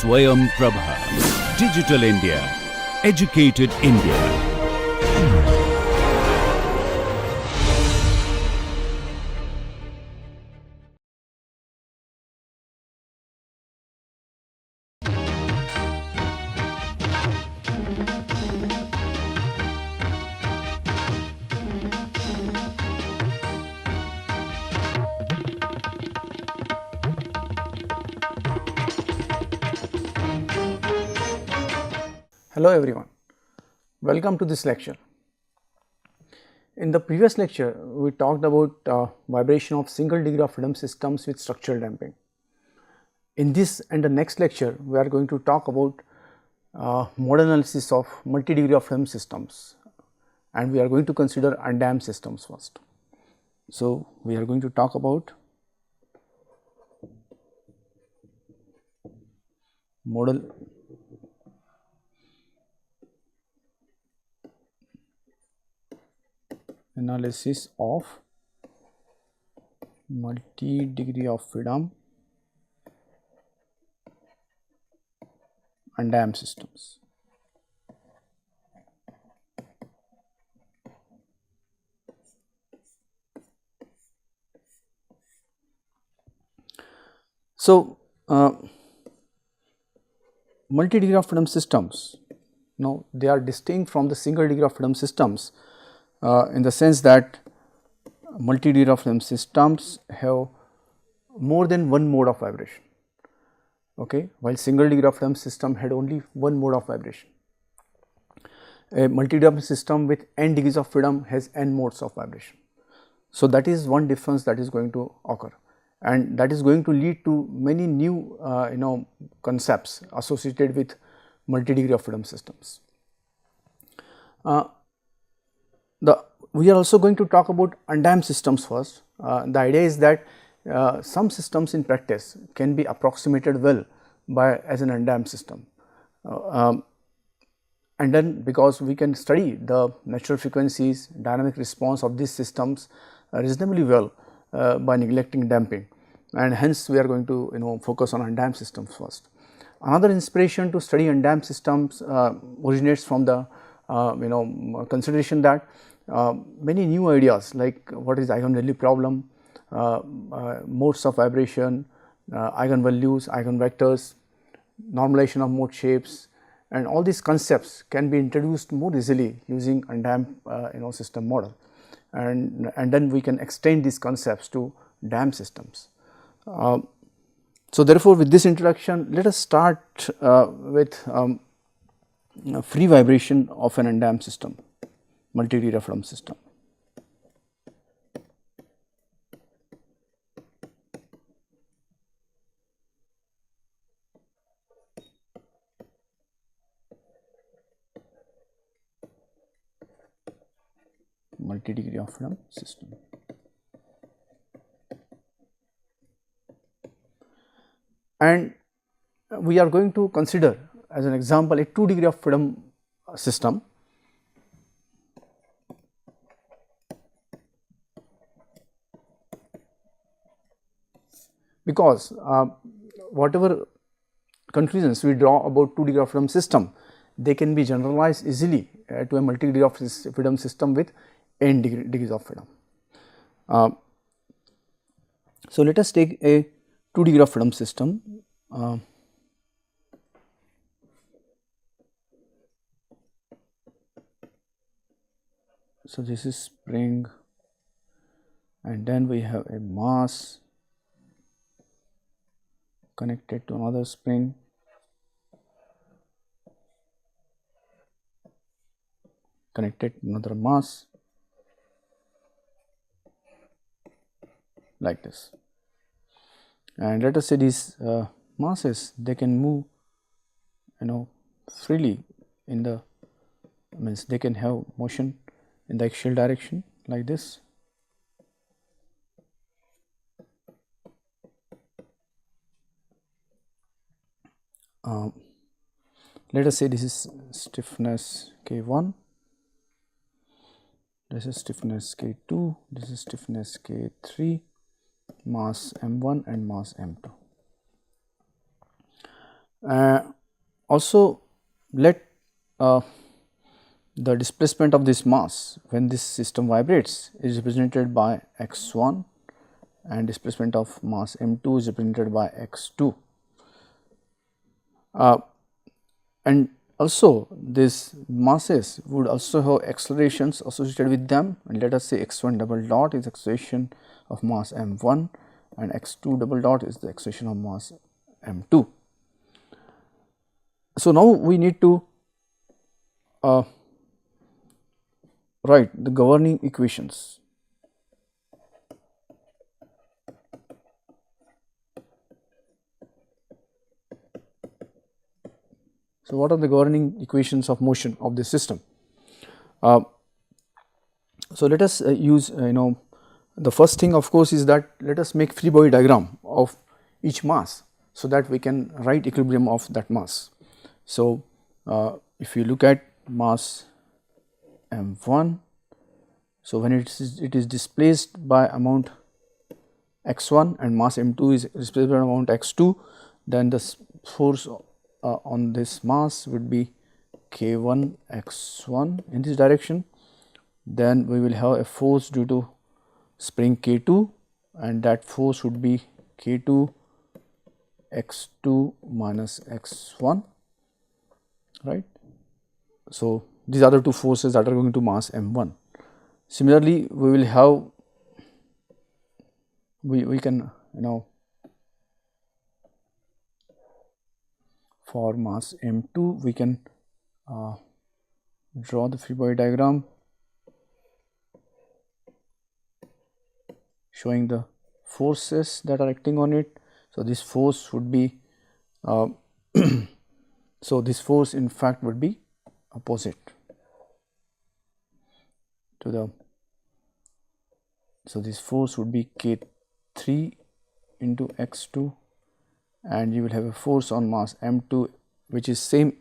Swayam Prabha. Digital India. Educated India. Hello everyone, welcome to this lecture. In the previous lecture, we talked about vibration of single degree of freedom systems with structural damping. In this and the next lecture, we are going to talk about modal analysis of multi-degree of freedom systems, and we are going to consider undamped systems first. So, we are going to talk about modal analysis of multi-degree of freedom undamped systems. So, multi-degree of freedom systems, now they are distinct from the single degree of freedom systems in the sense that multi-degree of freedom systems have more than one mode of vibration, okay, while single degree of freedom system had only one mode of vibration. A multi-degree of system with n degrees of freedom has n modes of vibration. So, that is one difference that is going to occur, and that is going to lead to many new concepts associated with multi-degree of freedom systems. We are also going to talk about undamped systems first. The idea is that some systems in practice can be approximated well as an undamped system, and then because we can study the natural frequencies, dynamic response of these systems reasonably well by neglecting damping, and hence we are going to focus on undamped systems first. Another inspiration to study undamped systems originates from the consideration that many new ideas like what is eigenvalue problem, modes of vibration, eigenvalues, eigenvectors, normalization of mode shapes, and all these concepts can be introduced more easily using undamped system model, and then we can extend these concepts to damped systems. So, therefore, with this introduction, let us start with free vibration of an undamped system, multi-degree of freedom system. Multi-degree of freedom system. And we are going to consider as an example a 2 degree of freedom system. Because whatever conclusions we draw about 2 degree of freedom system, they can be generalized easily to a multi-degree of freedom system with n degrees of freedom. So, let us take a 2 degree of freedom system. So, this is spring, and then we have a mass connected to another spring, connected to another mass, like this. And let us say these masses, they can move freely in the, means they can have motion in the axial direction like this. Let us say this is stiffness K1, this is stiffness K2, this is stiffness K3, mass M1 and mass M2. Also, let the displacement of this mass when this system vibrates is represented by x1 and displacement of mass m2 is represented by x2. And also this masses would also have accelerations associated with them, and let us say x1 double dot is acceleration of mass m1 and x2 double dot is the acceleration of mass m2. So, now we need to write the governing equations. So, what are the governing equations of motion of this system? So, let us use the first thing of course is that let us make free body diagram of each mass, so that we can write equilibrium of that mass. So, if you look at mass m1, so when it is displaced by amount x1 and mass m2 is displaced by amount x2, then the force on this mass would be k1 x1 in this direction. Then we will have a force due to spring k2, and that force would be k2 x2 minus x1, right. So, these are the two forces that are going to mass m1. Similarly, we will have we can for mass m2 we can draw the free body diagram showing the forces that are acting on it. So, this force would be so this force in fact would be opposite to the, so this force would be k3 into x2, and you will have a force on mass m2 which is same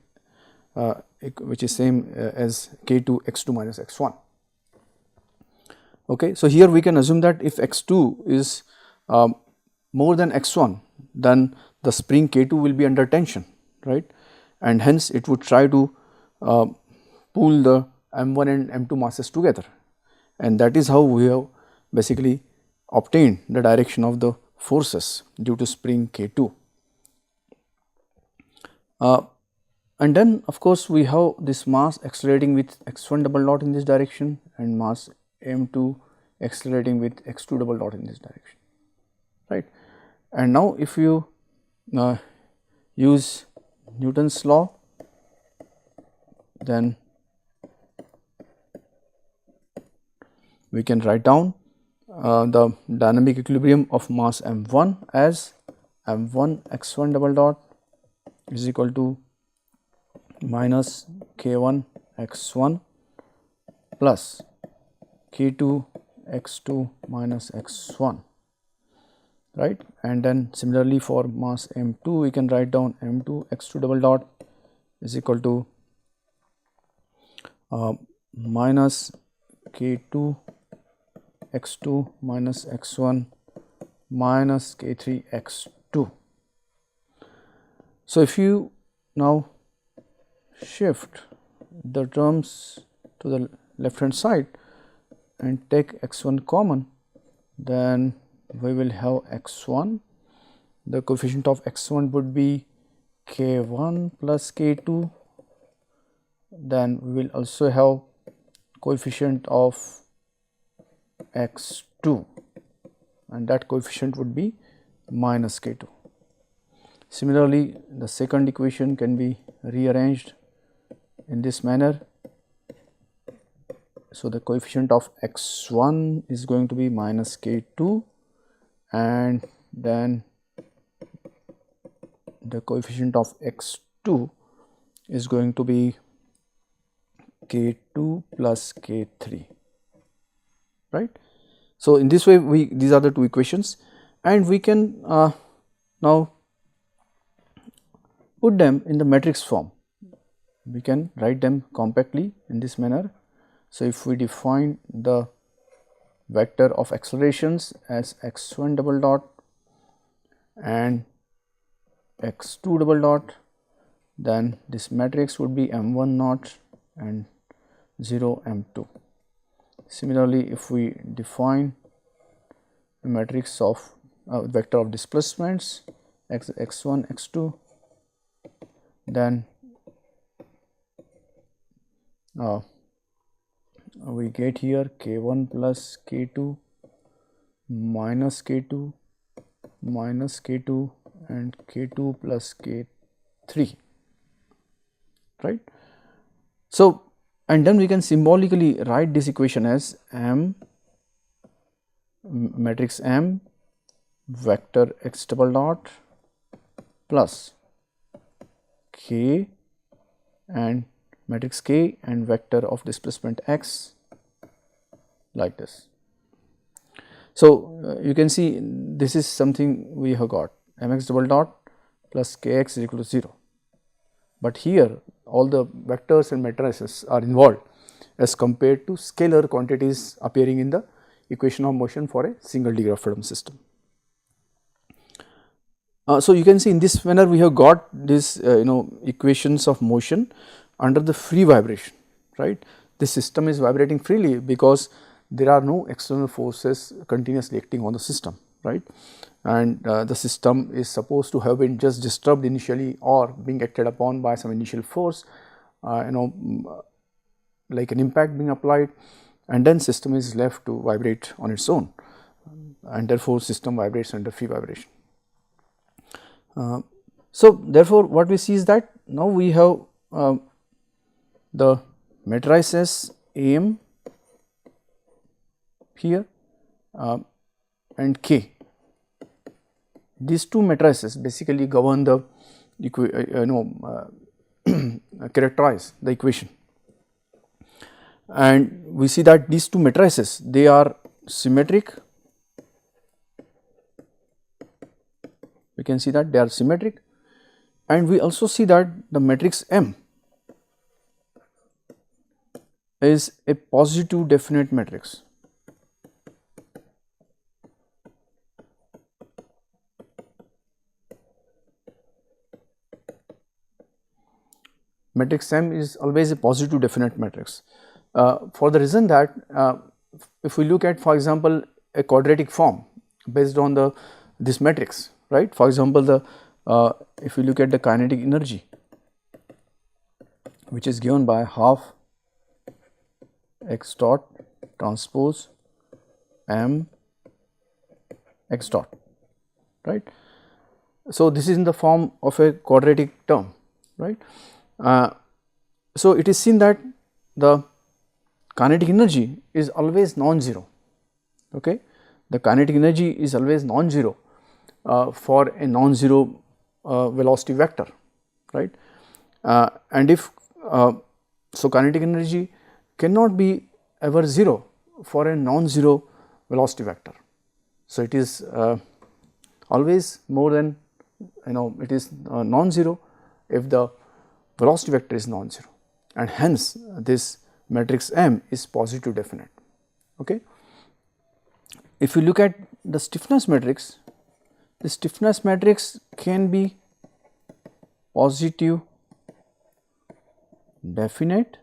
as k2 x2 minus x1. Okay. So, here we can assume that if x2 is more than x1, then the spring k2 will be under tension, right, and hence it would try to pull the m1 and m2 masses together, and that is how we have basically obtained the direction of the forces due to spring k2. And then of course, we have this mass accelerating with x1 double dot in this direction and mass m2 accelerating with x2 double dot in this direction, right. And now if you use Newton's law, then we can write down the dynamic equilibrium of mass m1 as m1 x1 double dot is equal to minus k1 x1 plus k2 x2 minus x1, right. And then similarly for mass m2 we can write down m2 x2 double dot is equal to minus k2 x2 minus x1 minus k3 x2. So, if you now shift the terms to the left hand side and take x1 common, then we will have x1, the coefficient of x1 would be k1 plus k2, then we will also have coefficient of x2 and that coefficient would be minus k2. Similarly, the second equation can be rearranged in this manner. So, the coefficient of x1 is going to be minus k2 and then the coefficient of x2 is going to be k2 plus k3, right. So, in this way these are the two equations, and we can now put them in the matrix form. We can write them compactly in this manner. So, if we define the vector of accelerations as x1 double dot and x2 double dot then this matrix would be m1 naught and 0 m2. Similarly, if we define a matrix of vector of displacements x1 x2, then we get here k1 plus k2 minus k2 minus k2 and k2 plus k3, right. So, and then we can symbolically write this equation as m matrix M vector x double dot plus k and matrix K and vector of displacement x, like this. So, you can see this is something we have got mx double dot plus kx is equal to 0, but here all the vectors and matrices are involved as compared to scalar quantities appearing in the equation of motion for a single degree of freedom system. So, you can see in this manner we have got this equations of motion under the free vibration, right. This system is vibrating freely because there are no external forces continuously acting on the system, right, and the system is supposed to have been just disturbed initially or being acted upon by some initial force, like an impact being applied, and then system is left to vibrate on its own, and therefore system vibrates under free vibration. So, therefore, what we see is that now we have the matrices AM here and K. These two matrices basically govern the characterize the equation, and we see that these two matrices, they are symmetric. We can see that they are symmetric, and we also see that the matrix M is a positive definite matrix. Matrix M is always a positive definite matrix, for the reason that if we look at, for example, a quadratic form based on this matrix, right. For example, if we look at the kinetic energy, which is given by half x dot transpose m x dot, right. So, this is in the form of a quadratic term, right. So, it is seen that the kinetic energy is always non-zero, okay. The kinetic energy is always non-zero for a non-zero velocity vector, right. And if so, kinetic energy cannot be ever 0 for a non-zero velocity vector. So, it is always more than it is non-zero if the velocity vector is non-zero, and hence this matrix M is positive definite, okay. If you look at the stiffness matrix, the stiffness matrix can be positive definite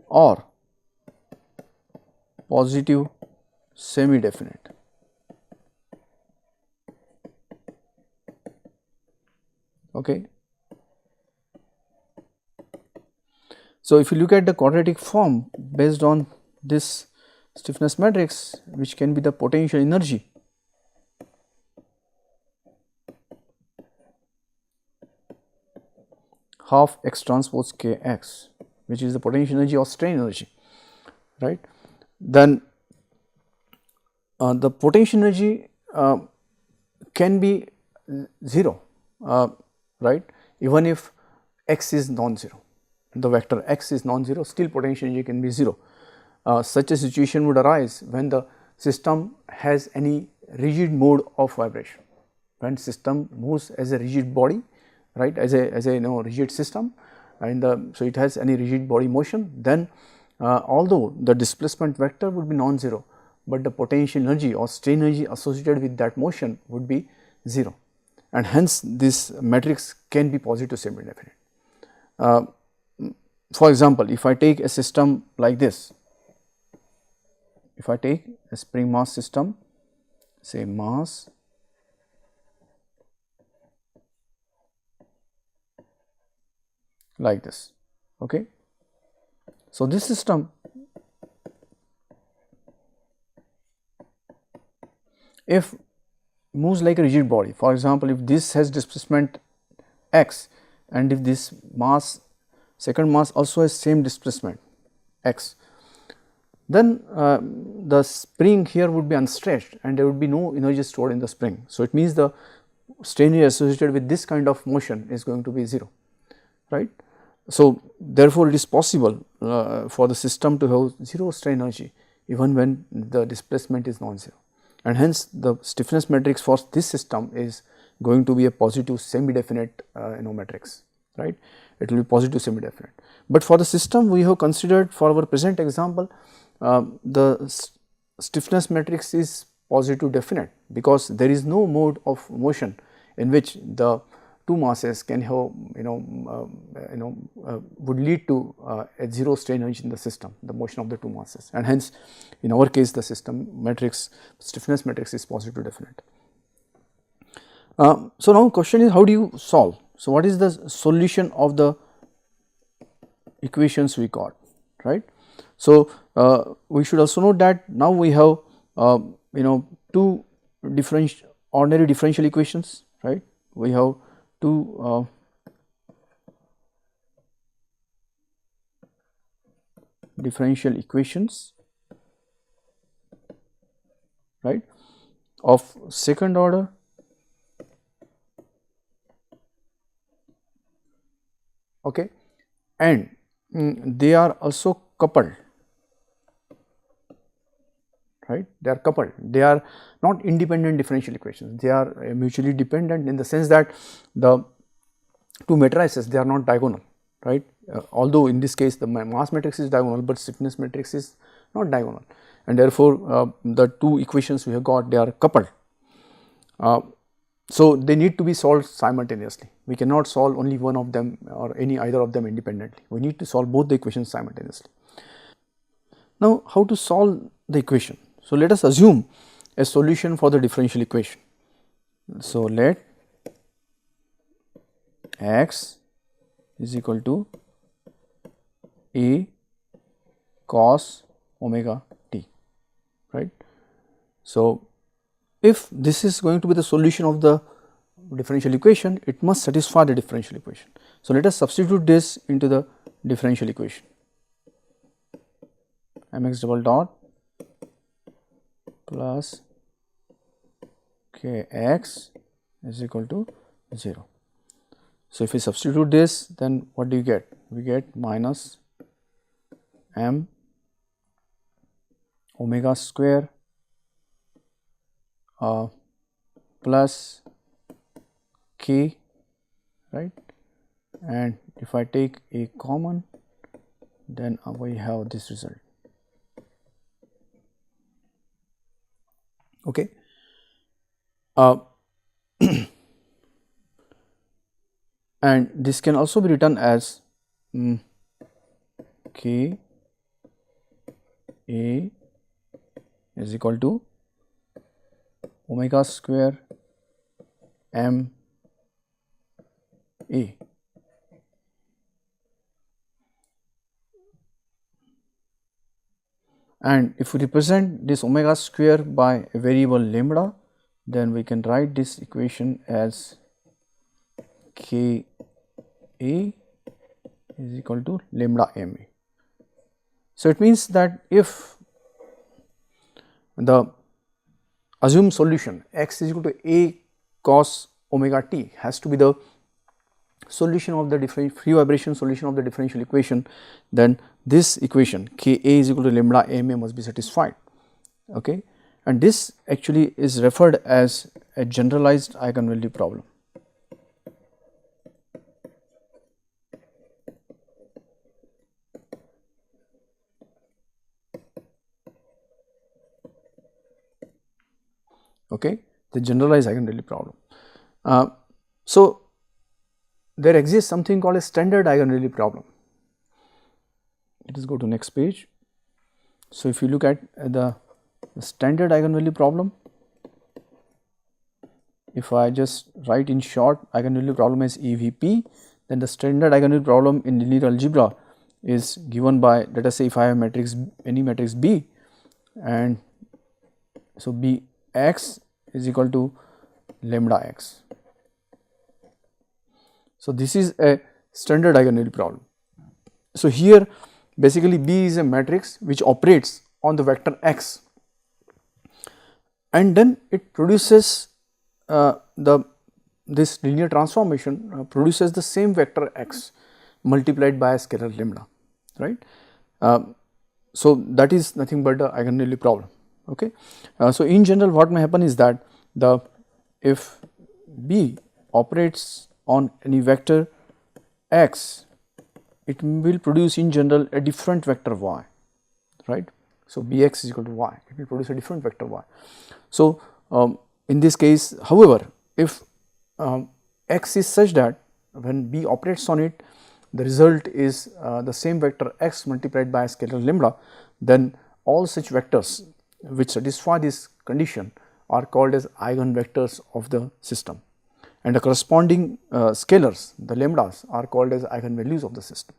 or positive semi definite. Okay. So, if you look at the quadratic form based on this stiffness matrix, which can be the potential energy, half x transpose k x, which is the potential energy or strain energy, right. Then the potential energy can be 0, right, even if x is non-zero, the vector x is non-zero, still potential energy can be 0. Such a situation would arise when the system has any rigid mode of vibration, when system moves as a rigid body, right, as a rigid system, and so it has any rigid body motion, then although the displacement vector would be non-zero, but the potential energy or strain energy associated with that motion would be 0, and hence this matrix can be positive semi-definite. For example, if I take a system like this, if I take a spring mass system, say mass like this, okay. So this system, if moves like a rigid body, for example, if this has displacement x and if this mass, second mass also has same displacement x, then the spring here would be unstretched and there would be no energy stored in the spring. So, it means the strain associated with this kind of motion is going to be 0, right. So, therefore, it is possible for the system to have 0 strain energy even when the displacement is non-zero, and hence the stiffness matrix for this system is going to be a positive semi-definite matrix, right. It will be positive semi-definite. But for the system we have considered for our present example, the stiffness matrix is positive definite, because there is no mode of motion in which the two masses can have would lead to a 0 strain energy in the system, the motion of the two masses, and hence in our case the system matrix, stiffness matrix is positive definite. So now question is, how do you solve? So what is the solution of the equations we got, right? So we should also note that now we have two ordinary differential equations, right? We have two differential equations, right, of second order okay, and they are also coupled, right. They are coupled, they are not independent differential equations, they are mutually dependent in the sense that the two matrices, they are not diagonal, right. Although in this case the mass matrix is diagonal, but stiffness matrix is not diagonal, and therefore the two equations we have got, they are coupled. So they need to be solved simultaneously. We cannot solve only one of them or either of them independently. We need to solve both the equations simultaneously. Now, how to solve the equation? So let us assume a solution for the differential equation. So let x is equal to a cos omega t, right. So if this is going to be the solution of the differential equation, it must satisfy the differential equation. So let us substitute this into the differential equation. Mx double dot plus kx is equal to 0. So if we substitute this, then what do you get? We get minus m omega square plus k, right, and if I take a common, then we have this result, okay. And this can also be written as k a is equal to omega square m a. And if we represent this omega square by a variable lambda, then we can write this equation as k a is equal to lambda m a. So it means that if the assumed solution x is equal to a cos omega t has to be the solution of the free vibration solution of the differential equation, then this equation k a is equal to lambda m a must be satisfied, okay. And this actually is referred as a generalized eigenvalue problem. Okay, the generalized eigenvalue problem. So, there exists something called a standard eigenvalue problem. Let us go to next page. So, if you look at the standard eigenvalue problem, if I just write in short eigenvalue problem as EVP, then the standard eigenvalue problem in linear algebra is given by, let us say, if I have matrix, any matrix B, and so Bx is equal to lambda x. So, this is a standard eigenvalue problem. So, here basically B is a matrix which operates on the vector x, and then it produces this linear transformation produces the same vector x multiplied by a scalar lambda, right. So, that is nothing but the eigenvalue problem. Okay. So, in general what may happen is that if B operates on any vector x, it will produce in general a different vector y, right. So, Bx is equal to y, it will produce a different vector y. So, in this case, however, if x is such that when B operates on it, the result is the same vector x multiplied by a scalar lambda, then all such vectors which satisfy this condition are called as eigenvectors of the system, and the corresponding scalars, the lambdas, are called as eigenvalues of the system.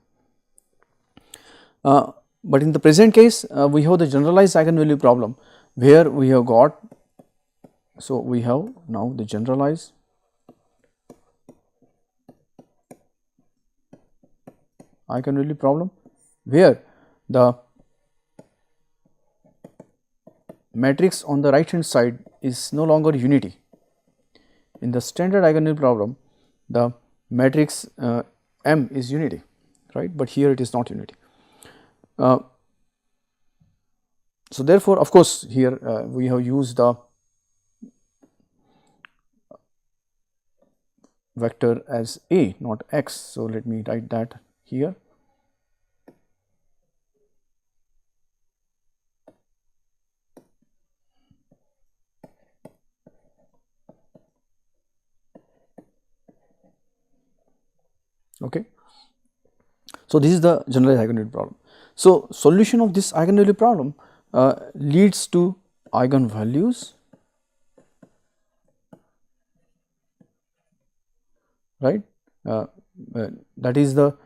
But in the present case, we have the generalized eigenvalue problem, where we have got, so we have now the generalized eigenvalue problem, where the matrix on the right hand side is no longer unity. In the standard eigenvalue problem, the matrix M is unity, right, but here it is not unity. So, therefore, of course, here we have used the vector as A, not x. So, let me write that here. Okay. So, this is the generalized eigenvalue problem. So, solution of this eigenvalue problem leads to eigenvalues, right, that is the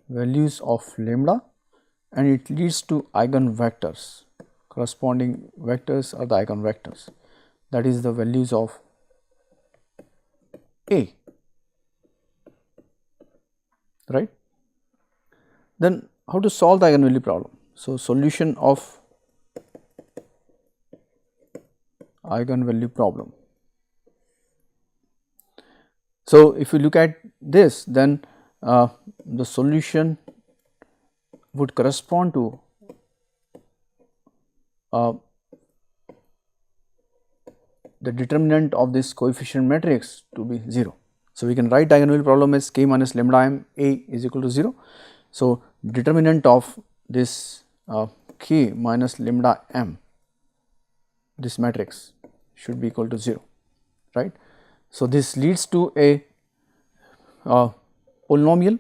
values of lambda, and it leads to eigenvectors. Corresponding vectors are the eigenvectors, that is the values of A, right. Then how to solve the eigenvalue problem? So, solution of eigenvalue problem. So, if you look at this, then the solution would correspond to the determinant of this coefficient matrix to be 0. So, we can write eigenvalue problem as k minus lambda m A is equal to 0. So, determinant of this k minus lambda m, this matrix should be equal to 0, right. So, this leads to a polynomial.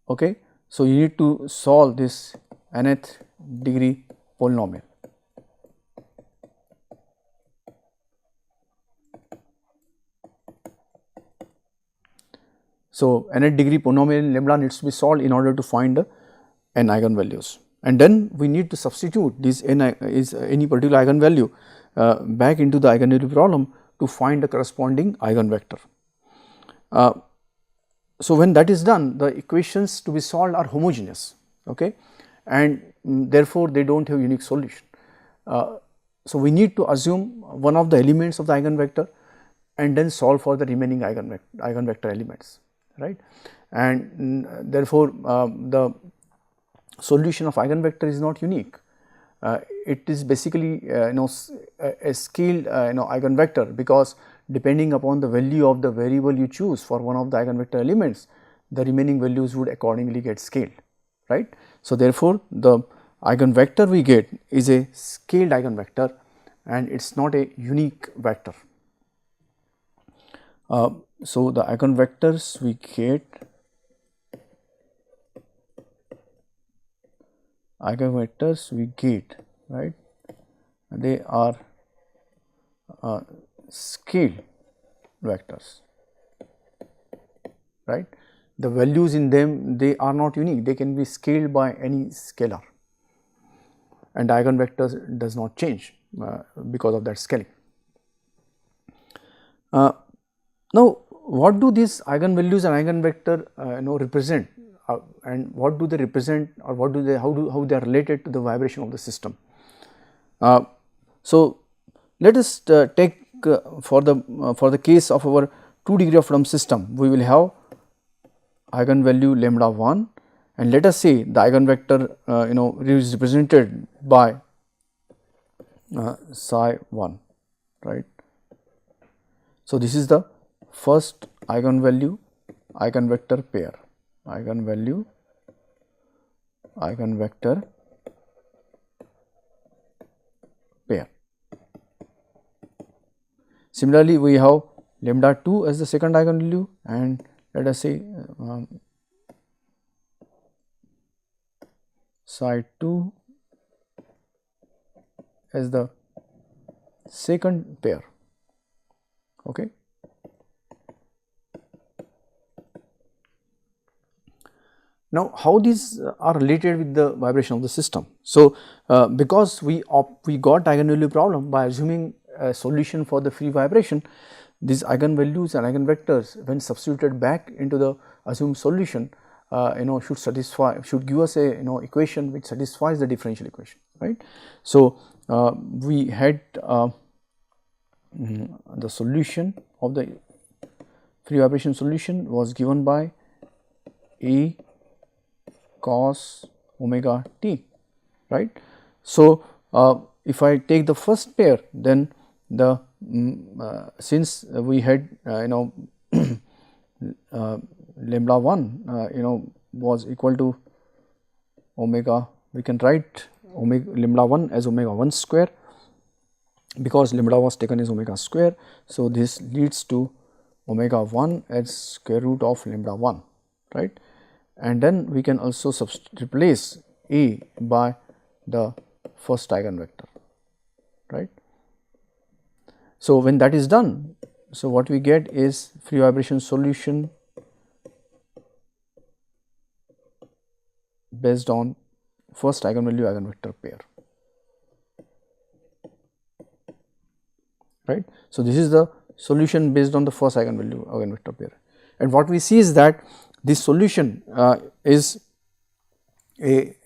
Okay. So, you need to solve this nth degree polynomial. So, nth degree polynomial lambda needs to be solved in order to find the n eigenvalues, and then we need to substitute this n is any particular eigenvalue back into the eigenvalue problem to find the corresponding eigenvector. So, when that is done, the equations to be solved are homogeneous, okay, and therefore, they do not have unique solution. So, we need to assume one of the elements of the eigenvector and then solve for the remaining eigenvector elements, right, and therefore, the solution of eigenvector is not unique. It is basically a scaled eigenvector, because depending upon the value of the variable you choose for one of the eigenvector elements, the remaining values would accordingly get scaled, right. So, therefore, the eigenvector we get is a scaled eigenvector, and it is not a unique vector. So, the eigenvectors we get, right, they are scale vectors, right. The values in them, they are not unique, they can be scaled by any scalar, and the eigenvectors does not change because of that scaling. Now, what do these eigenvalues and eigenvector represent, and what do they represent, or what do they, how they are related to the vibration of the system? So, let us take for the case of our 2 degree of freedom system, we will have eigenvalue lambda 1, and let us say the eigenvector is represented by psi 1, right. So, this is the first eigenvalue eigenvector pair, eigenvalue eigenvector pair. Similarly, we have lambda 2 as the second eigenvalue, and let us say psi 2 as the second pair. Okay. Now, how these are related with the vibration of the system? So, because we got eigenvalue problem by assuming a solution for the free vibration, these eigenvalues and eigenvectors when substituted back into the assumed solution should give us a equation which satisfies the differential equation, right. So, we had the solution of the free vibration solution was given by A cos omega t, right. So, if I take the first pair, then the since we had lambda 1 was equal to omega, we can write omega lambda 1 as omega 1 square, because lambda was taken as omega square. So, this leads to omega 1 as square root of lambda 1, right, and then we can also replace A by the first eigenvector, right. So, when that is done, so what we get is free vibration solution based on first eigenvalue eigenvector pair, right. So, this is the solution based on the first eigenvalue eigenvector pair, and what we see is that this solution is a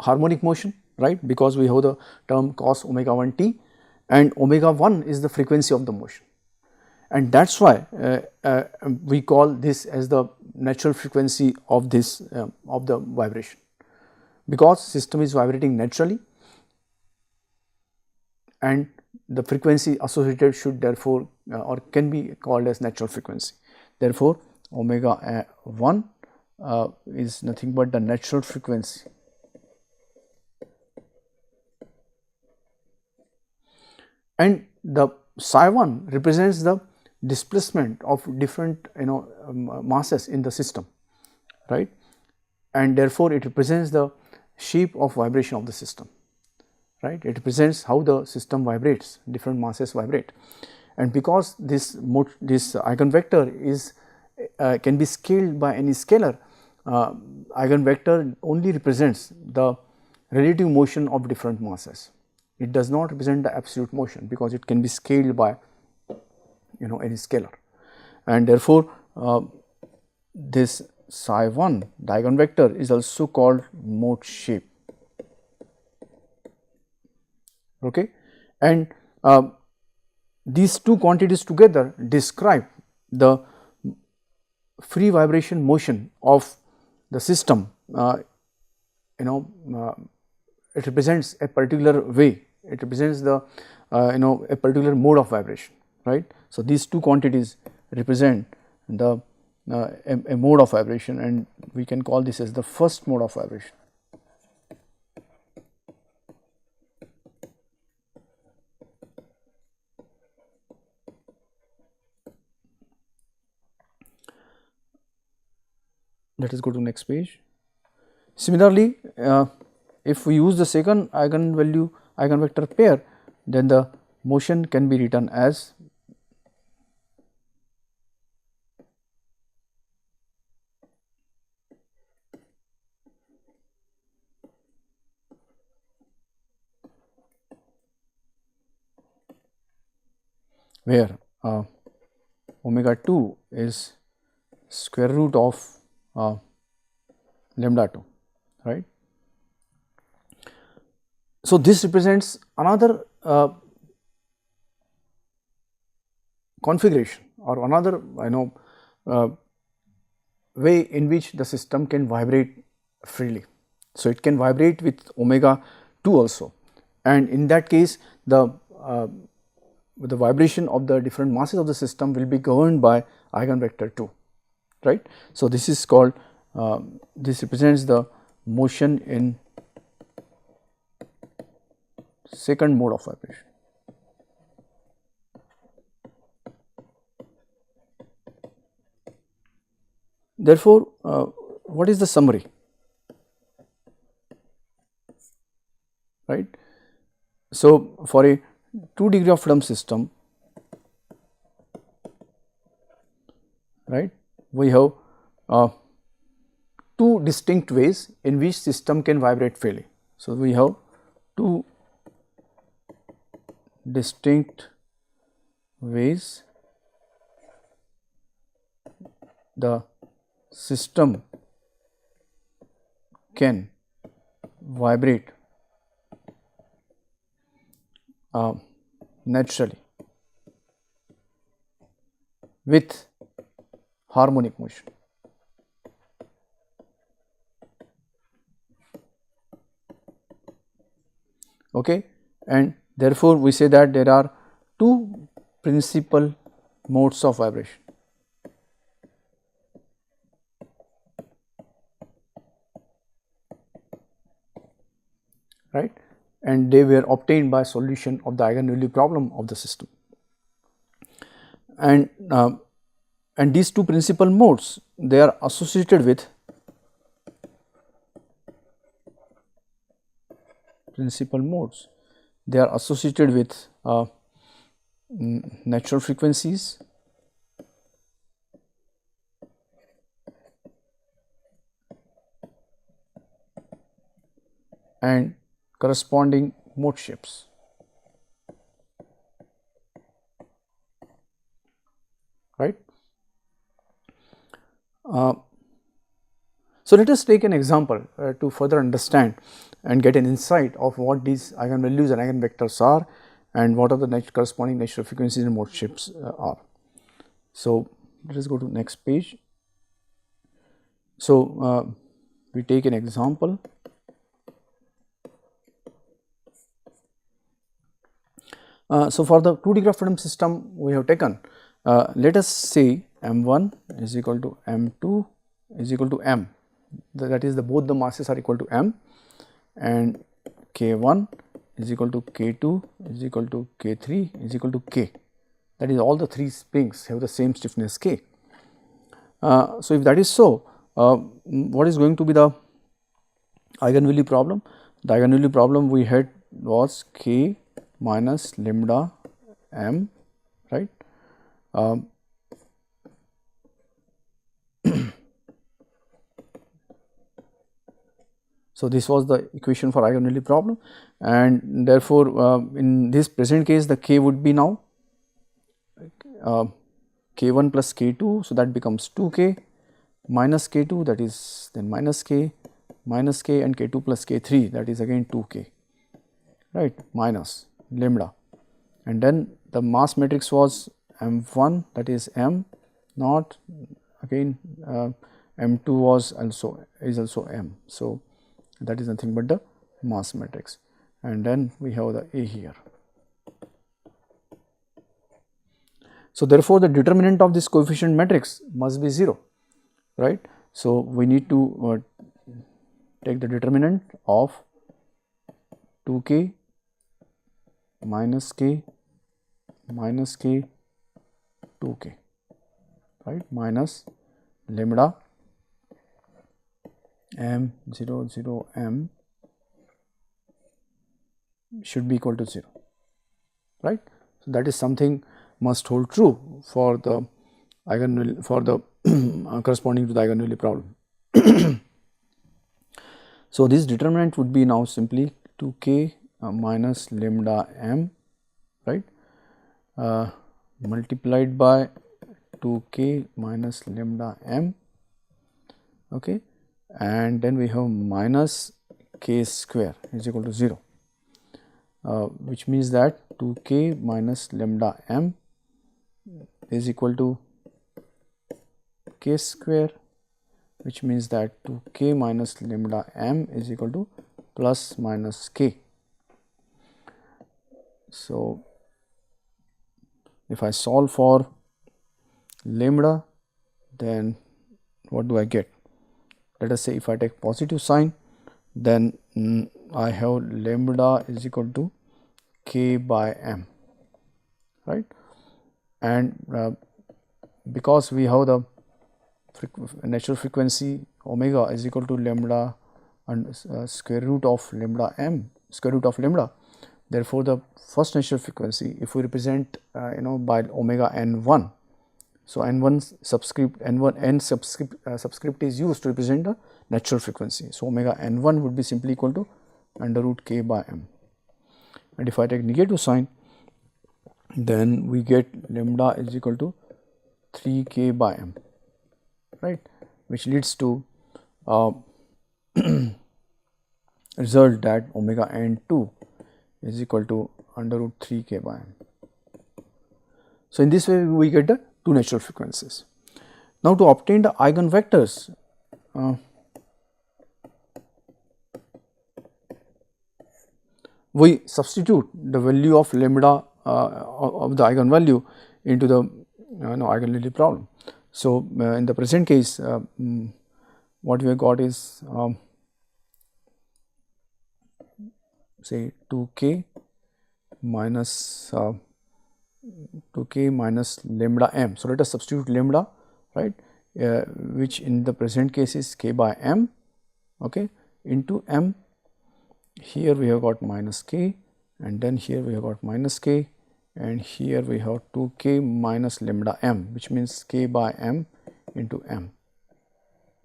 harmonic motion, right, because we have the term cos omega 1 t, and omega 1 is the frequency of the motion, and that is why we call this as the natural frequency of this of the vibration, because system is vibrating naturally and the frequency associated should therefore or can be called as natural frequency. Therefore, omega 1 is nothing but the natural frequency. And the psi 1 represents the displacement of different masses in the system, right, and therefore it represents the shape of vibration of the system, right. It represents how the system vibrates, different masses vibrate, and because this eigenvector is can be scaled by any scalar, eigenvector only represents the relative motion of different masses. It does not represent the absolute motion, because it can be scaled by any scalar, and therefore this psi 1 the eigenvector is also called mode shape, okay. And these two quantities together describe the free vibration motion of the system. It represents a particular way, it represents the a particular mode of vibration, right. So, these two quantities represent the a mode of vibration, and we can call this as the first mode of vibration. Let us go to next page. Similarly, if we use the second eigenvector pair, then the motion can be written as where omega 2 is square root of lambda 2, right. So, this represents another configuration or another way in which the system can vibrate freely. So, it can vibrate with omega 2 also, and in that case the vibration of the different masses of the system will be governed by eigenvector 2, right. So, this is called this represents the motion in second mode of vibration. Therefore, what is the summary, right. So, for a 2 degree of freedom system, right, we have 2 distinct ways in which system can vibrate freely. So, we have 2 distinct ways the system can vibrate naturally with harmonic motion. Okay, and therefore, we say that there are 2 principal modes of vibration. Right, and they were obtained by solution of the eigenvalue problem of the system. And these 2 principal modes, they are associated with natural frequencies and corresponding mode shapes. Right. So, let us take an example to further understand and get an insight of what these eigenvalues and eigenvectors are and what are the corresponding natural frequencies and mode shapes are. So, let us go to next page. So, we take an example. So, for the 2 degree of freedom system we have taken, let us say m1 is equal to m2 is equal to m, that is both the masses are equal to m, and k1 is equal to k2 is equal to k3 is equal to k, that is all the 3 springs have the same stiffness k. So, if that is so, what is going to be the eigenvalue problem? The eigenvalue problem we had was k minus lambda m, right. So, this was the equation for eigenvalue problem, and therefore, in this present case the k would be now k1 plus k2. So, that becomes 2k minus k2, that is then minus k and k2 plus k3, that is again 2k, right, minus lambda, and then the mass matrix was m1, that is m naught, again m2 was also m. So, that is nothing but the mass matrix, and then we have the A here. So, therefore, the determinant of this coefficient matrix must be 0, right. So, we need to take the determinant of 2k minus k 2k, right, minus lambda m00 m should be equal to 0, right. So, that is something must hold true for the eigenvalue, for the corresponding to the eigenvalue problem. So, this determinant would be now simply 2k minus lambda m, right, multiplied by 2k minus lambda m, okay, and then we have minus k square is equal to 0, which means that 2k minus lambda m is equal to k square, which means that 2k minus lambda m is equal to plus minus k. So, if I solve for lambda, then what do I get? Let us say if I take positive sign, then I have lambda is equal to k by m, right, and because we have the natural frequency omega is equal to lambda and square root of lambda m, square root of lambda. Therefore, the first natural frequency, if we represent by omega n1, so n1 subscript n subscript is used to represent the natural frequency. So, omega n1 would be simply equal to under root k by m, and if I take negative sign, then we get lambda is equal to 3k by m, right, which leads to result that omega n2 is equal to under root 3k by m. So, in this way we get the two natural frequencies. Now, to obtain the eigenvectors, we substitute the value of lambda of the eigenvalue into the eigenvalue problem. So, in the present case, what we have got is say 2k minus lambda m. So, let us substitute lambda, right, which in the present case is k by m, okay, into m. Here we have got minus k, and then here we have got minus k, and here we have 2k minus lambda m, which means k by m into m,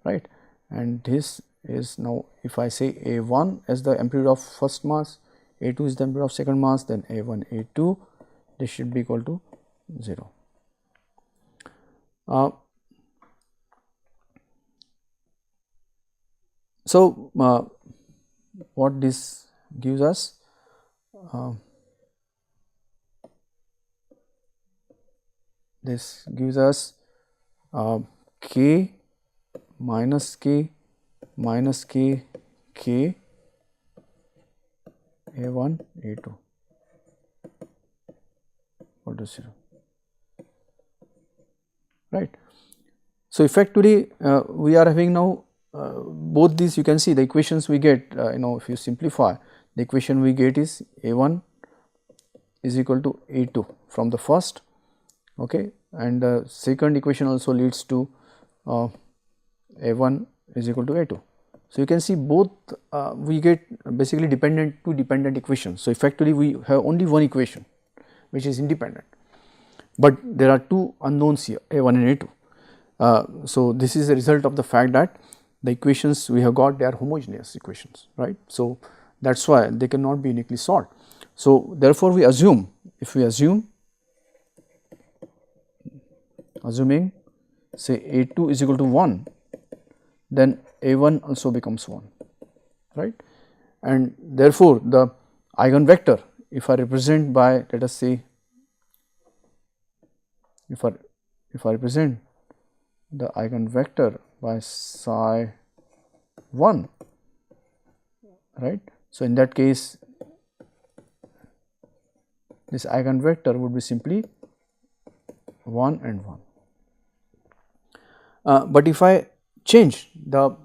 right. And this is now, if I say A1 as the amplitude of first mass, A2 is the amplitude of second mass, then A1, A2, this should be equal to 0. So, what this gives us, this gives us k minus k minus k k A1 A2 equal to 0, right. So, effectively we are having now both these, you can see the equations we get, if you simplify, the equation we get is A1 is equal to A2 from the first, okay, and the second equation also leads to A1 is equal to A2. So, you can see both we get basically two dependent equations. So, effectively we have only one equation which is independent, but there are two unknowns here, A1 and A2. So, this is a result of the fact that the equations we have got, they are homogeneous equations, right. So, that is why they cannot be uniquely solved. So, therefore, we assume, if we assuming say A2 is equal to 1, then A1 also becomes 1, right, and therefore, the eigenvector, if I represent by, let us say, if I represent the eigenvector by psi 1, right. So, in that case, this eigenvector would be simply 1 and 1. But if I change the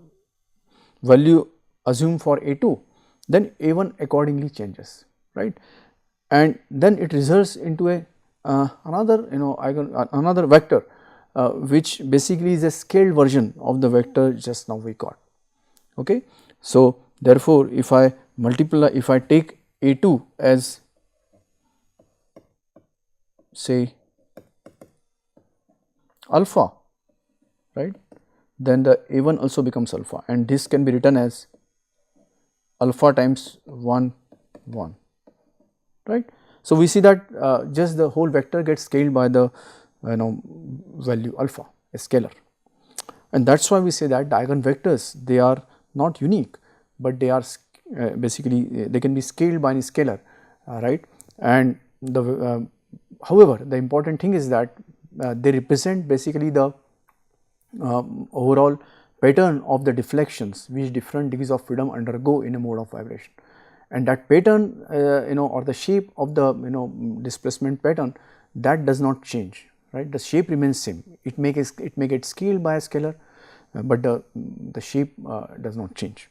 value assumed for A2, then A1 accordingly changes, right, and then it results into a another another vector which basically is a scaled version of the vector just now we got. Okay. So, therefore, if I multiply, if I take A2 as say alpha, right, then the A1 also becomes alpha, and this can be written as alpha times 1 1, right. So, we see that just the whole vector gets scaled by the value alpha, a scalar, and that is why we say that the eigenvectors, they are not unique, but they are basically they can be scaled by any scalar, right. And the however, the important thing is that they represent basically the overall pattern of the deflections which different degrees of freedom undergo in a mode of vibration, and that pattern or the shape of the displacement pattern, that does not change, right. The shape remains same, it may get scaled by a scalar, but the shape does not change.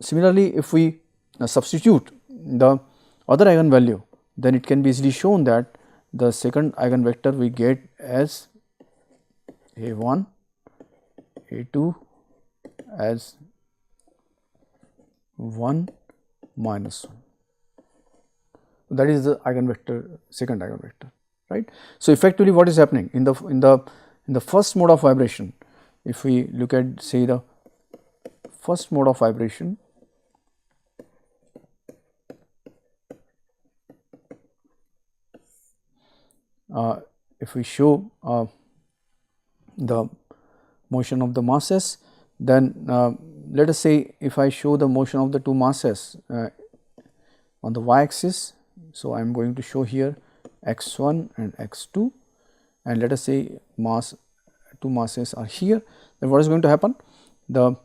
Similarly, if we substitute the other eigenvalue, then it can be easily shown that the second eigenvector we get as A1, A2 as 1 minus 1, that is the eigenvector, second eigenvector, right. So, effectively what is happening in the first mode of vibration, if we look at say the first mode of vibration, if we show the motion of the masses, then let us say if I show the motion of the two masses on the y axis. So, I am going to show here x1 and x2, and let us say two masses are here, then what is going to happen? The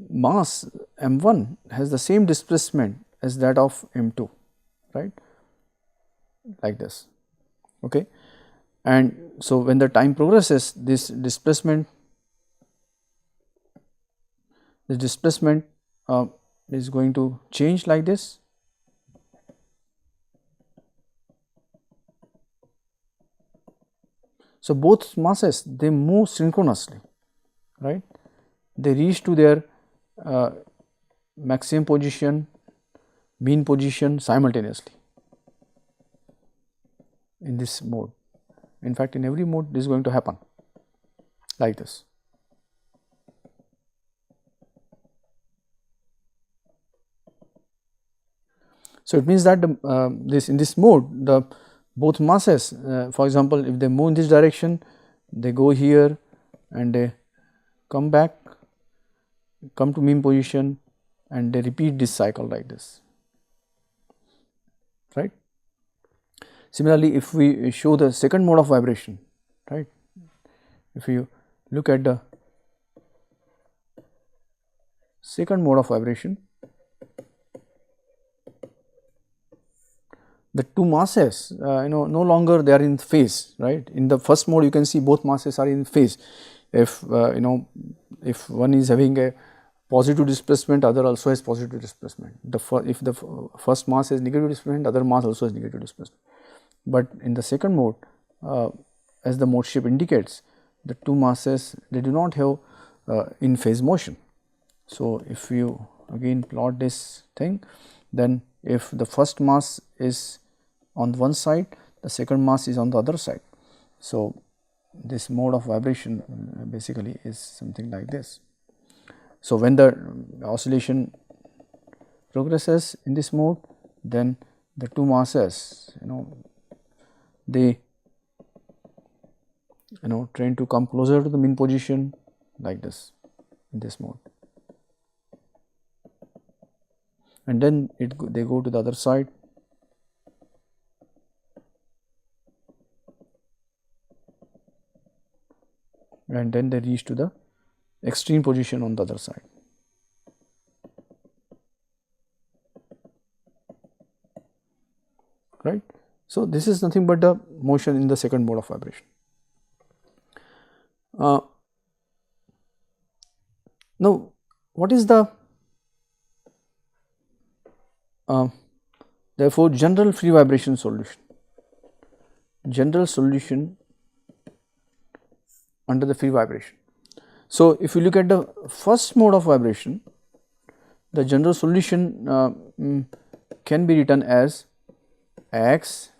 mass m1 has the same displacement as that of m2, right, like this. Okay. And so, when the time progresses, this displacement is going to change like this. So, both masses, they move synchronously, right, they reach to their maximum position, mean position simultaneously in this mode. In fact, in every mode this is going to happen like this. So, it means that in this mode, the both masses, for example, if they move in this direction, they go here and they come back, come to mean position, and they repeat this cycle like this, right. Similarly, if we show the second mode of vibration, right, if you look at the second mode of vibration, the two masses no longer they are in phase, right. In the first mode you can see both masses are in phase. If if one is having a positive displacement, other also has positive displacement. If the first mass has negative displacement, other mass also has negative displacement. But in the second mode, as the mode shape indicates, the two masses, they do not have in phase motion. So, if you again plot this thing, then if the first mass is on one side, the second mass is on the other side. So, this mode of vibration basically is something like this. So, when the oscillation progresses in this mode, then the two masses they trying to come closer to the mean position like this in this mode, and then they go to the other side, and then they reach to the extreme position on the other side. Right. So, this is nothing but the motion in the second mode of vibration. Now, what is the therefore general free vibration solution? General solution under the free vibration. So, if you look at the first mode of vibration, the general solution can be written as x.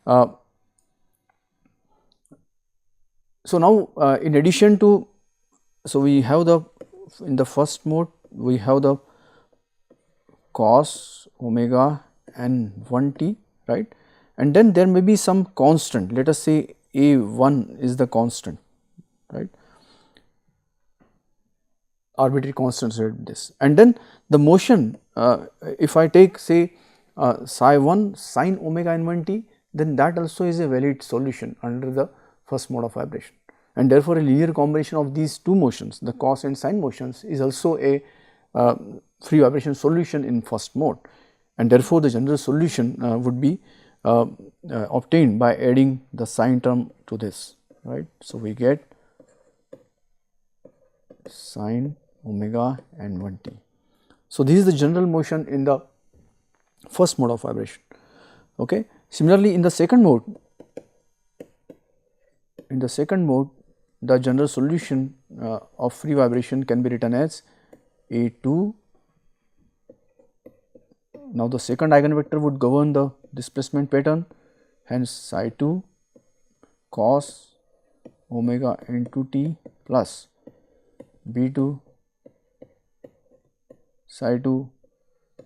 So, now in addition to, so we have the, in the first mode we have the cos omega and 1t, right, and then there may be some constant, let us say a1 is the constant, right, arbitrary constants at this, and then the motion, if I take say psi 1 sin omega and 1t, then that also is a valid solution under the first mode of vibration, and therefore a linear combination of these two motions, the cos and sin motions, is also a free vibration solution in first mode, and therefore the general solution would be obtained by adding the sine term to this, right. So, we get sine omega and 1t. So, this is the general motion in the first mode of vibration. Okay. Similarly, in the second mode, the general solution of free vibration can be written as a2. Now, the second eigenvector would govern the displacement pattern, hence psi 2 cos omega n2t plus b2 psi 2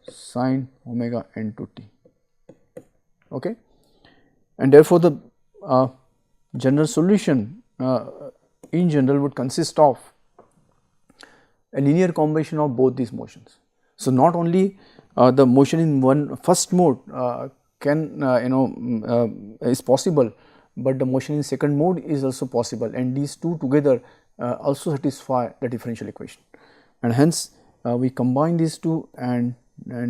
sin omega n2t. Okay. And therefore, the general solution in general would consist of a linear combination of both these motions. So, not only the motion in first mode can is possible, but the motion in second mode is also possible, and these two together also satisfy the differential equation, and hence we combine these two and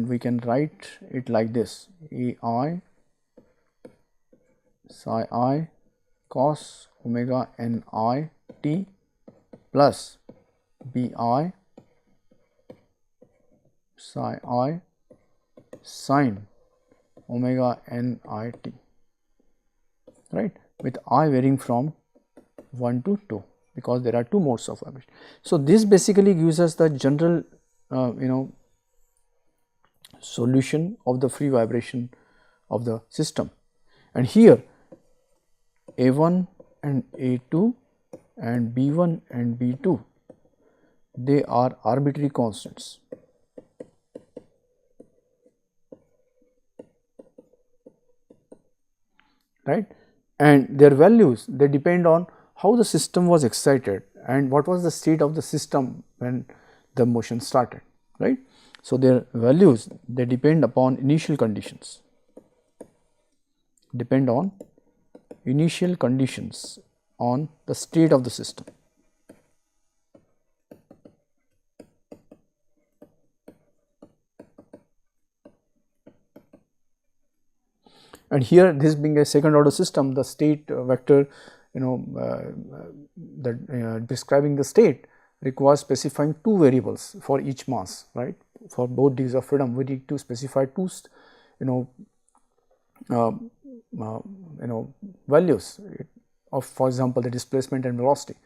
we can write it like this: ai psi I cos omega n I t plus b I psi I sin omega n I t, right, with I varying from 1 to 2, because there are two modes of vibration. So, this basically gives us the general solution of the free vibration of the system, and here A1 and A2 and B1 and B2, they are arbitrary constants, right, and their values, they depend on how the system was excited and what was the state of the system when the motion started, right. So, their values, they depend upon initial conditions, on the state of the system. And here, this being a second order system, the state vector, describing the state requires specifying two variables for each mass, right. For both degrees of freedom, we need to specify two values of, for example, the displacement and velocity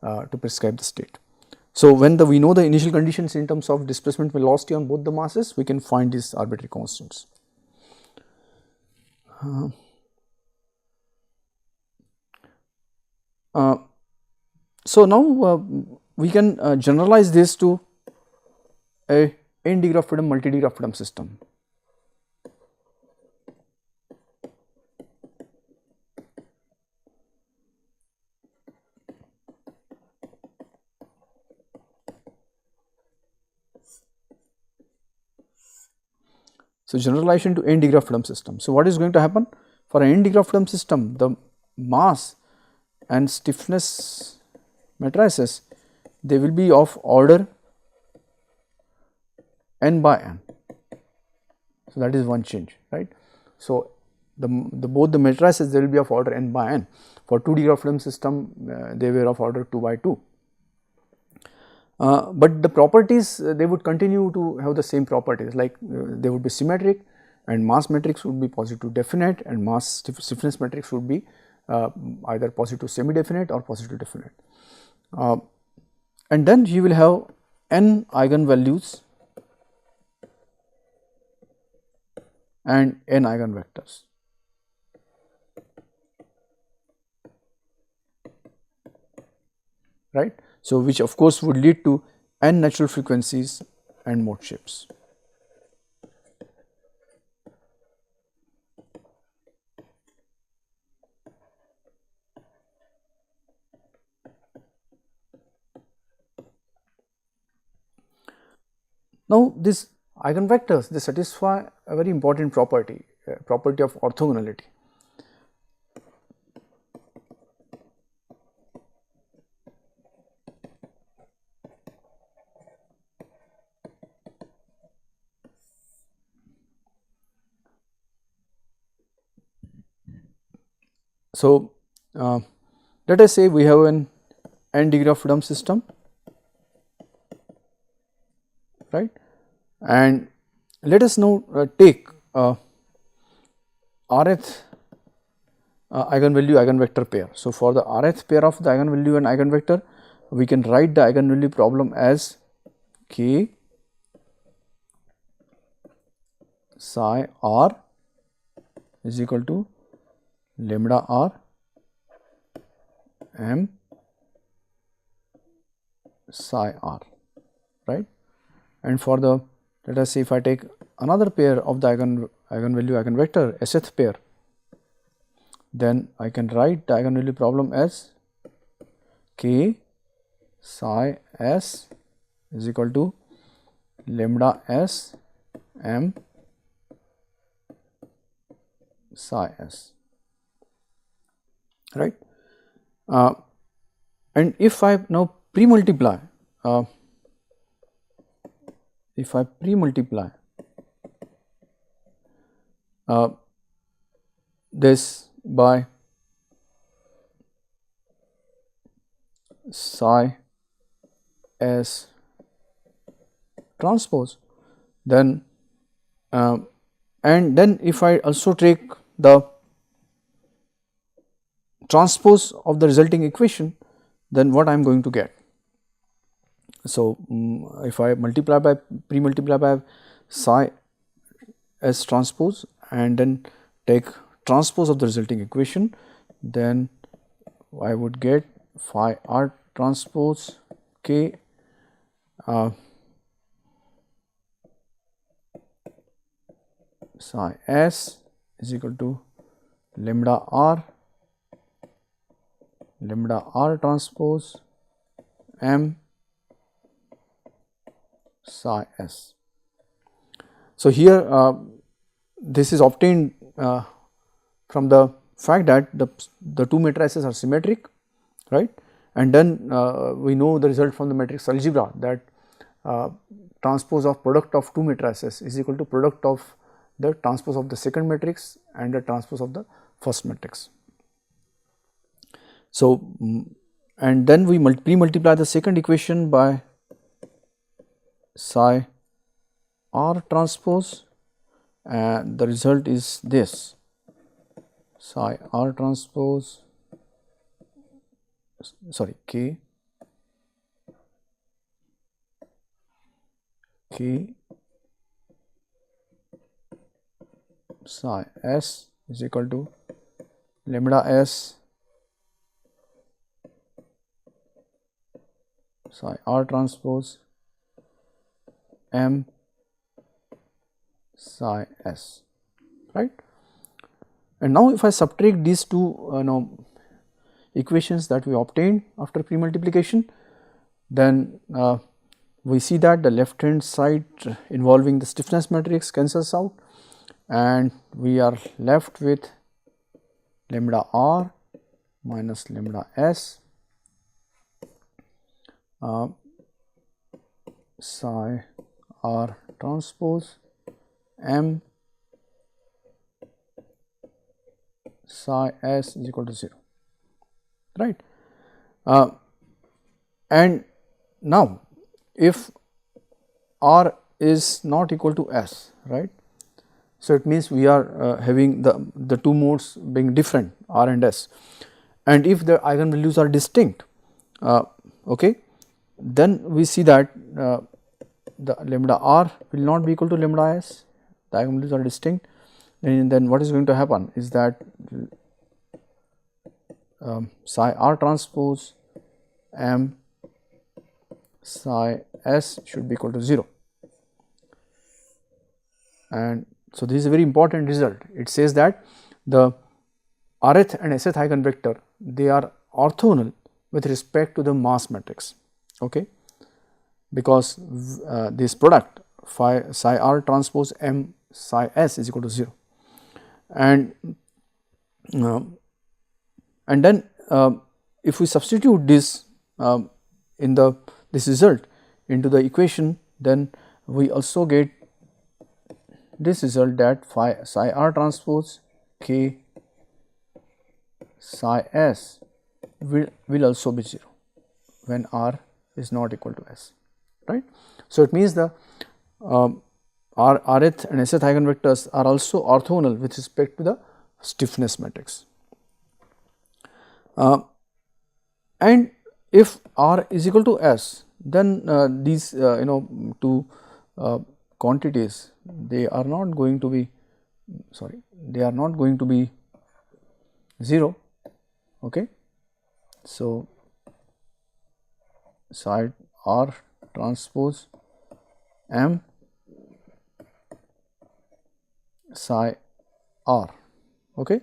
to prescribe the state. So, when we know the initial conditions in terms of displacement velocity on both the masses, we can find these arbitrary constants. So, now we can generalize this to a n degree of freedom multi degree of freedom system. So, generalization to n degree of freedom system. So, what is going to happen for an n degree of freedom system? The mass and stiffness matrices, they will be of order n by n. So, that is one change, right. So, both the matrices, they will be of order n by n. For 2 degree of freedom system, they were of order 2 by 2. But the properties, they would continue to have the same properties, like they would be symmetric, and mass matrix would be positive definite, and mass stiffness matrix would be either positive semi definite or positive definite. and then you will have n eigenvalues and n eigenvectors. Right. So, which of course would lead to n natural frequencies and mode shapes. Now, these eigenvectors, they satisfy a very important property, property of orthogonality. So, let us say we have an n degree of freedom system, right, and let us now take rth eigenvalue eigenvector pair. So, for the rth pair of the eigenvalue and eigenvector, we can write the eigenvalue problem as k psi r is equal to lambda r m psi r, right. And for the, let us say if I take another pair of the eigenvalue eigenvector sth pair, then I can write the eigenvalue problem as k psi s is equal to lambda s m psi s, right. And if I now pre-multiply, if I pre-multiply this by psi s transpose, then and then if I also take the transpose of the resulting equation, then what I am going to get. So, if I multiply by pre-multiply by psi s transpose and then take transpose of the resulting equation, then I would get phi r transpose k psi s is equal to lambda r transpose m psi s. So, here this is obtained from the fact that the two matrices are symmetric, right, and then we know the result from the matrix algebra that transpose of product of two matrices is equal to product of the transpose of the second matrix and the transpose of the first matrix. So, and then we pre-multiply the second equation by psi r transpose, and the result is this psi r transpose, sorry, k psi s is equal to lambda s psi r transpose m psi s, right. And now if I subtract these two equations that we obtained after pre-multiplication, then we see that the left hand side involving the stiffness matrix cancels out and we are left with lambda r minus lambda s psi r transpose m psi s is equal to 0, right. And now if r is not equal to s, right, so it means we are having the two modes being different, r and s, and if the eigenvalues are distinct, okay, then we see that the lambda r will not be equal to lambda s, the eigenvalues are distinct, and then what is going to happen is that psi r transpose m psi s should be equal to 0. And so, this is a very important result. It says that the rth and sth eigenvector, they are orthogonal with respect to the mass matrix, okay, because this product psi r transpose m psi s is equal to 0. And then if we substitute this in this result into the equation, then we also get this result that psi r transpose k psi s will also be 0 when r is not equal to s, right. So, it means the rth and sth eigenvectors are also orthogonal with respect to the stiffness matrix. And if r is equal to s, then these two quantities, they are not going to be 0, okay. So, psi r transpose m psi r, okay.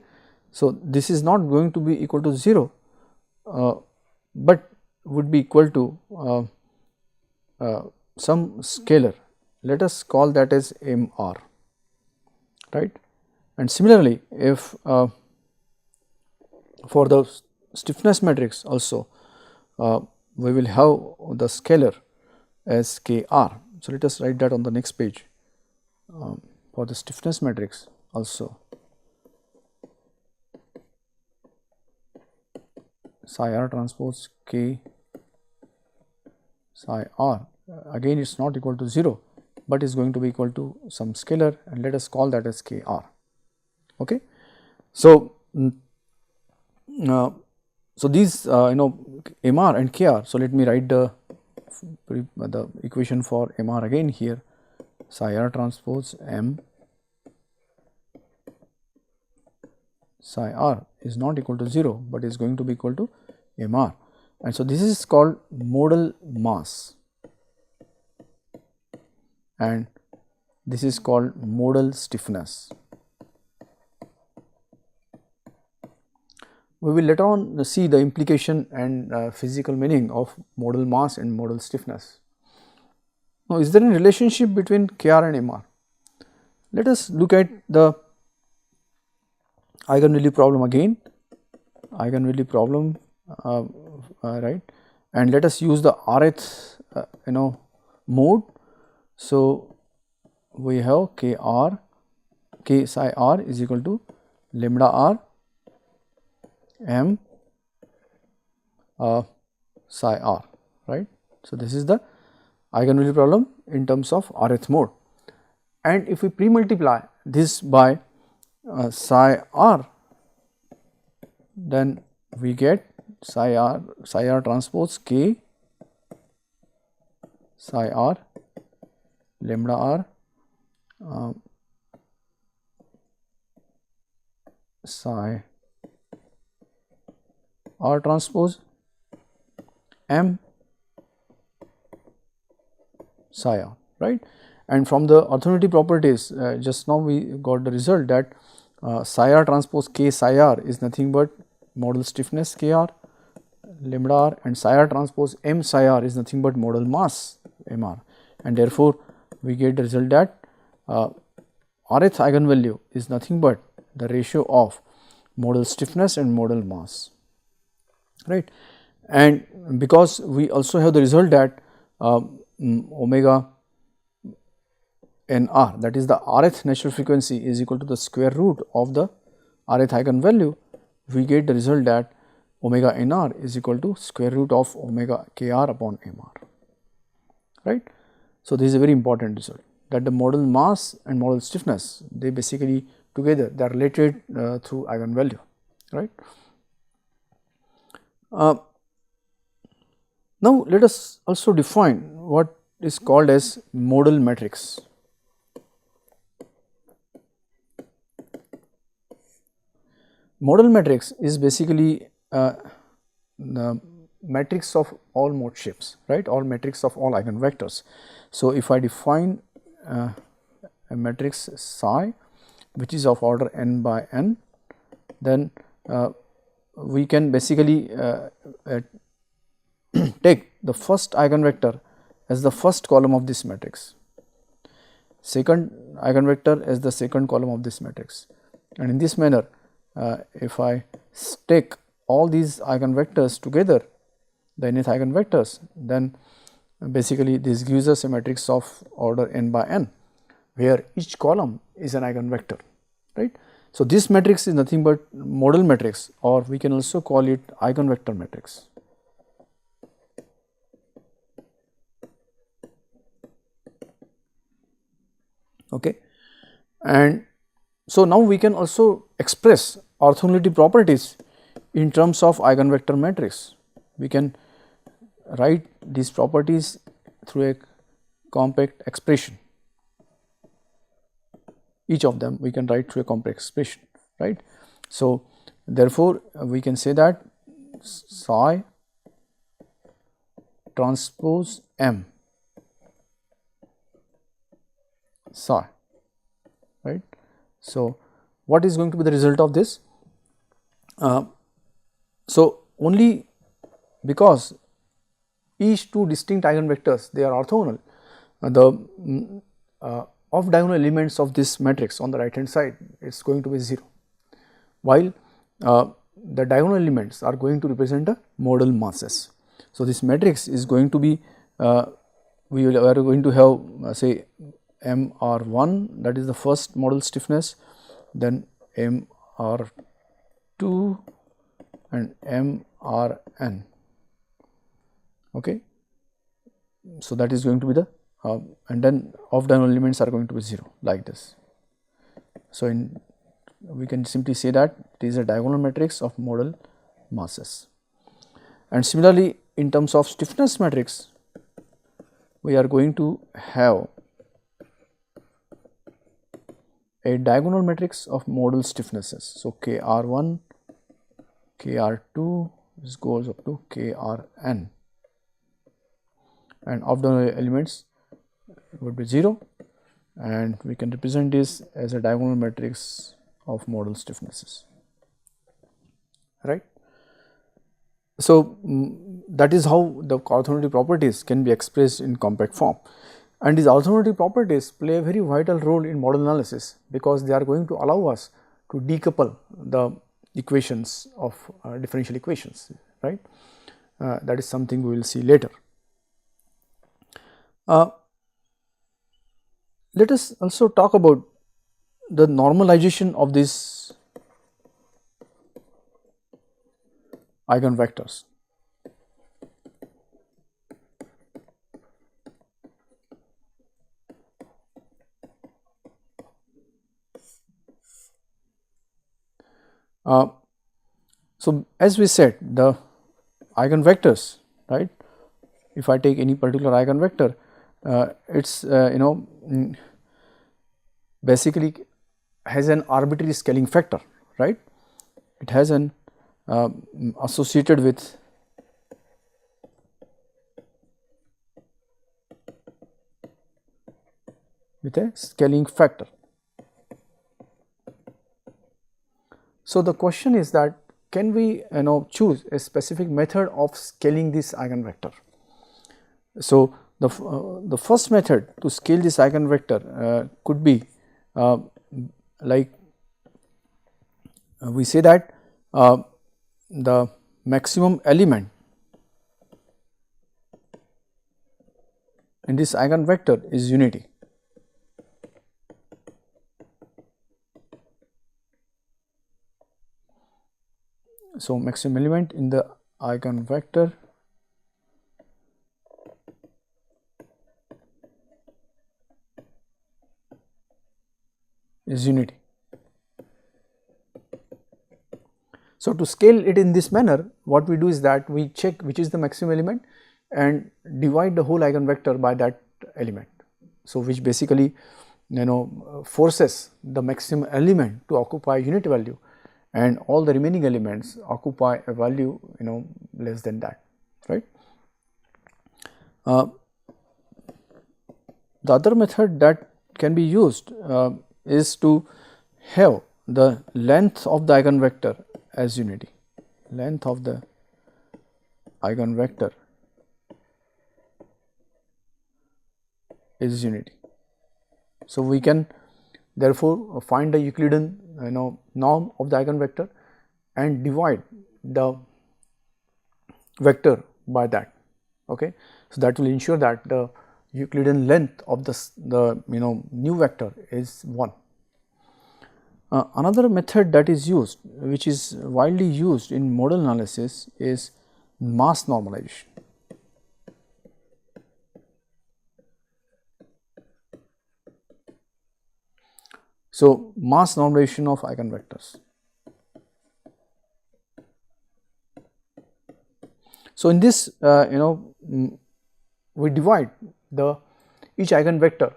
So, this is not going to be equal to 0, but would be equal to some scalar, let us call that as m r, right. And similarly, if for the stiffness matrix also we will have the scalar as k r. So, let us write that on the next page. For the stiffness matrix also psi r transpose k psi r, again it is not equal to 0, but is going to be equal to some scalar, and let us call that as k r, okay. So, so these m r and k r. So, let me write the equation for m r again here, psi r transpose m psi r is not equal to 0, but is going to be equal to m r, and so this is called modal mass and this is called modal stiffness. We will later on see the implication and physical meaning of modal mass and modal stiffness. Now, is there a relationship between k r and m r? Let us look at the eigenvalue problem again, eigenvalue problem, right, and let us use the rth mode. So, we have k psi r is equal to lambda r m psi r, right. So, this is the eigenvalue problem in terms of rth mode, and if we pre-multiply this by psi r, then we get psi r transpose k psi r lambda r psi r transpose m psi r, right. And from the orthogonality properties, just now we got the result that psi r transpose k psi r is nothing but modal stiffness k r lambda r, and psi r transpose m psi r is nothing but modal mass m r, and therefore, we get the result that rth eigenvalue is nothing but the ratio of modal stiffness and modal mass, right. And because we also have the result that omega n r, that is the rth natural frequency, is equal to the square root of the rth eigenvalue, we get the result that omega n r is equal to square root of omega k r upon m r, right. So, this is a very important result, that the modal mass and modal stiffness, they basically together they are related through eigenvalue, right. Now, let us also define what is called as modal matrix. Modal matrix is basically the matrix of all mode shapes, right, or matrix of all eigenvectors. So, if I define a matrix psi which is of order n by n, then we can basically take the first eigenvector as the first column of this matrix, second eigenvector as the second column of this matrix, and in this manner if I take all these eigenvectors together, the nth eigenvectors, then basically this gives us a matrix of order n by n, where each column is an eigenvector, right. So, this matrix is nothing but modal matrix, or we can also call it eigenvector matrix. Okay. And so, now we can also express orthogonality properties in terms of eigenvector matrix. We can write these properties through a compact expression. Each of them we can write through a compact expression, right. So, therefore, we can say that psi transpose m psi, right. So, what is going to be the result of this? So, only because each two distinct eigenvectors, they are orthogonal, the off diagonal elements of this matrix on the right hand side, it is going to be 0, while the diagonal elements are going to represent the modal masses. So, this matrix is going to be we are going to have say MR1, that is the first modal stiffness, then MR2 and MRN. Okay. So, that is going to be the and then off diagonal elements are going to be 0 like this. So, we can simply say that it is a diagonal matrix of modal masses. And similarly, in terms of stiffness matrix, we are going to have a diagonal matrix of modal stiffnesses. So, KR1, KR2, this goes up to KRN, and off diagonal elements would be 0, and we can represent this as a diagonal matrix of modal stiffnesses, right. So, that is how the orthogonality properties can be expressed in compact form, and these orthogonality properties play a very vital role in modal analysis, because they are going to allow us to decouple the equations of differential equations, right. That is something we will see later. Let us also talk about the normalization of these eigenvectors. So, as we said, the eigenvectors, right, if I take any particular eigenvector, it is basically has an arbitrary scaling factor, right. It has an associated with a scaling factor. So, the question is that can we choose a specific method of scaling this eigenvector. So, the first method to scale this eigenvector could be like we say that the maximum element in this eigenvector is unity. So, maximum element in the eigenvector is unity. So, to scale it in this manner, what we do is that we check which is the maximum element and divide the whole eigenvector by that element. So, which basically forces the maximum element to occupy unit value, and all the remaining elements occupy a value less than that, right. The other method that can be used is to have the length of the eigenvector as unity, length of the eigenvector is unity. So, we can therefore find the Euclidean norm of the eigenvector and divide the vector by that. Okay. So, that will ensure that the Euclidean length of the new vector is 1. Another method that is used, which is widely used in modal analysis, is mass normalization. So, mass normalization of eigenvectors. So, in this we divide each eigenvector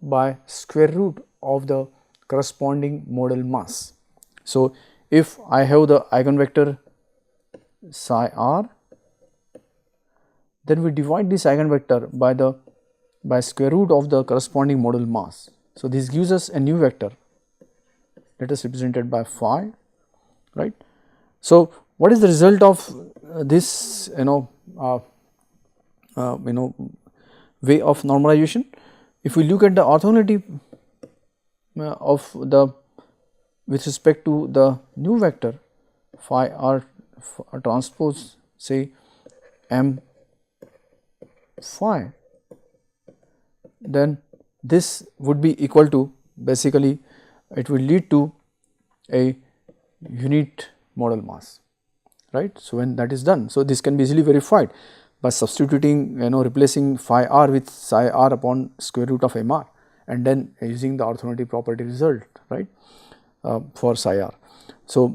by square root of the corresponding modal mass. So, if I have the eigenvector psi r, then we divide this eigenvector by square root of the corresponding modal mass. So, this gives us a new vector, let us represent it by phi, right. So, what is the result of this way of normalization? If we look at the orthogonality of the with respect to the new vector phi r transpose, say m phi, then this would be equal to, basically it will lead to a unit modal mass, right. So, when that is done, so this can be easily verified by substituting replacing phi r with psi r upon square root of m r, and then using the orthogonality property result, right, for psi r. So,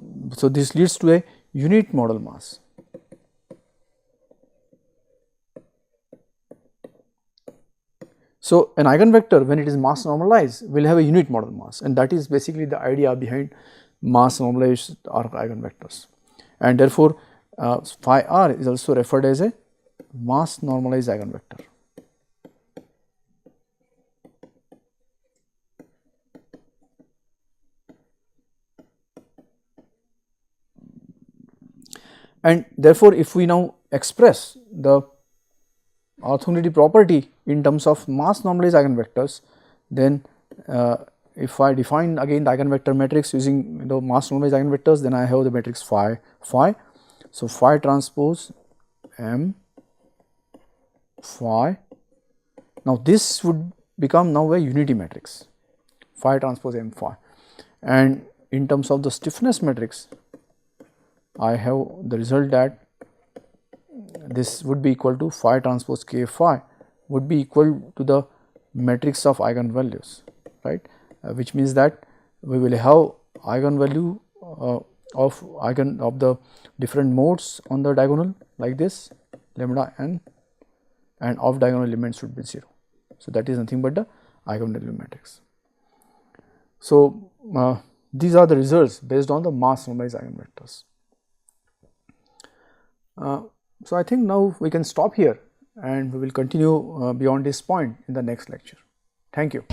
this leads to a unit modal mass. So, an eigenvector, when it is mass normalized, will have a unit modal mass, and that is basically the idea behind mass normalized eigenvectors, and therefore, phi r is also referred as a mass normalized eigenvector. And therefore, if we now express the orthogonality property in terms of mass normalized eigenvectors, then if I define again the eigenvector matrix using the mass normalized eigenvectors, then I have the matrix phi phi. So, phi transpose m phi. Now, this would become now a unity matrix, phi transpose m phi, and in terms of the stiffness matrix, I have the result that this would be equal to phi transpose k phi would be equal to the matrix of eigenvalues, right, which means that we will have eigenvalue of the different modes on the diagonal like this lambda n, and off diagonal elements should be 0. So, that is nothing but the eigenvalue matrix. So, these are the results based on the mass normalized eigenvectors. So, I think now we can stop here, and we will continue beyond this point in the next lecture. Thank you.